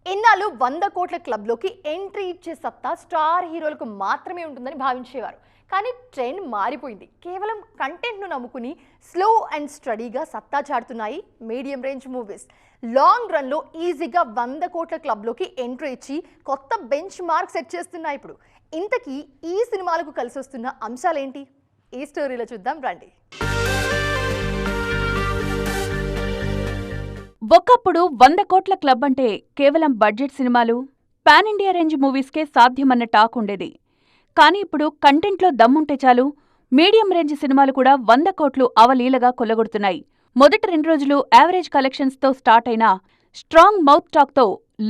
ఇన్నాళ్ళు 100 కోట్ల క్లబ్‌లోకి ఎంట్రీ ఇచ్చే సత్తా స్టార్ హీరోలకు మాత్రమే ఉంటుందని భావించేవారు. కానీ ట్రెండ్ మారిపోయింది. కేవలం కంటెంట్‌ను నమ్ముకుని స్లో అండ్ స్టడీగా సత్తా చాటుతున్నాయి మీడియం రేంజ్ మూవీస్. లాంగ్ రన్‌లో ఈజీగా 100 కోట్ల క్లబ్‌లోకి ఎంట్రీ ఇచ్చి కొత్త బెంచ్ మార్క్ సెట్ చేస్తున్నాయి ఇప్పుడు. ఇంతకీ ఈ సినిమాలకు కలిసొస్తున్న అంశాలేంటి? ఈ స్టోరీలో చూద్దాం రండి. ఒకప్పుడు 100 కోట్ల క్లబ్ అంటే కేవలం బడ్జెట్ సినిమాలు, పాన్ ఇండియా రేంజ్ మూవీస్కే సాధ్యమన్న టాక్ ఉండేది. కానీ ఇప్పుడు కంటెంట్లో దమ్ముంటే చాలు, మీడియం రేంజ్ సినిమాలు కూడా 100 కోట్లు అవలీలగా కొల్లగొడుతున్నాయి. మొదటి 2 రోజులు యావరేజ్ కలెక్షన్స్తో స్టార్ట్ అయినా స్ట్రాంగ్ మౌత్ టాక్తో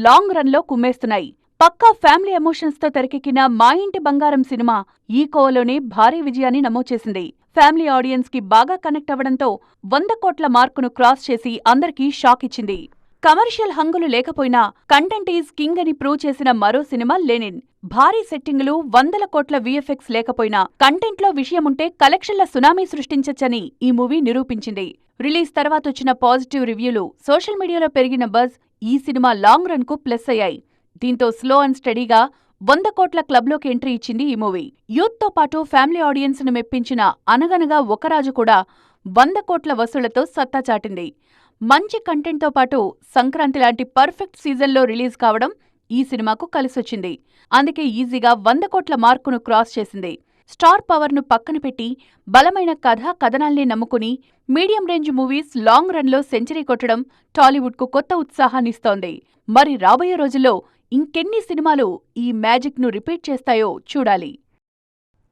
లాంగ్ రన్లో కుమ్మేస్తున్నాయి. పక్కా ఫ్యామిలీ ఎమోషన్స్తో తెరకెక్కిన మా ఇంటి బంగారం సినిమా ఈ కోవలోనే భారీ విజయాన్ని నమోదు చేసింది. ఫ్యామిలీ ఆడియన్స్ కి బాగా కనెక్ట్ అవ్వడంతో 100 కోట్ల మార్కును క్రాస్ చేసి అందరికీ షాక్ ఇచ్చింది. కమర్షియల్ హంగులు లేకపోయినా కంటెంట్ ఈజ్ కింగ్ అని ప్రూవ్ చేసిన మరో సినిమా లెనిన్. భారీ సెట్టింగులు, 100 కోట్ల VFX లేకపోయినా కంటెంట్లో విషయముంటే కలెక్షన్ల సునామీ సృష్టించొచ్చని ఈ మూవీ నిరూపించింది. రిలీజ్ తర్వాతొచ్చిన పాజిటివ్ రివ్యూలు, సోషల్ మీడియాలో పెరిగిన బజ్ ఈ సినిమా లాంగ్ రన్ కు ప్లస్ అయ్యాయి. దీంతో స్లో అండ్ స్టడీగా 100 కోట్ల క్లబ్లోకి ఎంట్రీ ఇచ్చింది ఈ మూవీ. యూత్తో పాటు ఫ్యామిలీ ఆడియన్స్ ను మెప్పించిన అనగనగా ఒక రాజు కూడా 100 కోట్ల వసూళ్లతో సత్తా చాటింది. మంచి కంటెంట్తో పాటు సంక్రాంతి లాంటి పర్ఫెక్ట్ సీజన్లో రిలీజ్ కావడం ఈ సినిమాకు కలిసొచ్చింది. అందుకే ఈజీగా 100 కోట్ల మార్కును క్రాస్ చేసింది. స్టార్ పవర్ను పక్కన పెట్టి బలమైన కథనాల్ని నమ్ముకుని మీడియం రేంజ్ మూవీస్ లాంగ్ రన్లో సెంచరీ కొట్టడం టాలీవుడ్కు కొత్త ఉత్సాహాన్నిస్తోంది. మరి రాబోయే రోజుల్లో ఇంకెన్ని సినిమాలు ఈ మ్యాజిక్ను రిపీట్ చేస్తాయో చూడాలి.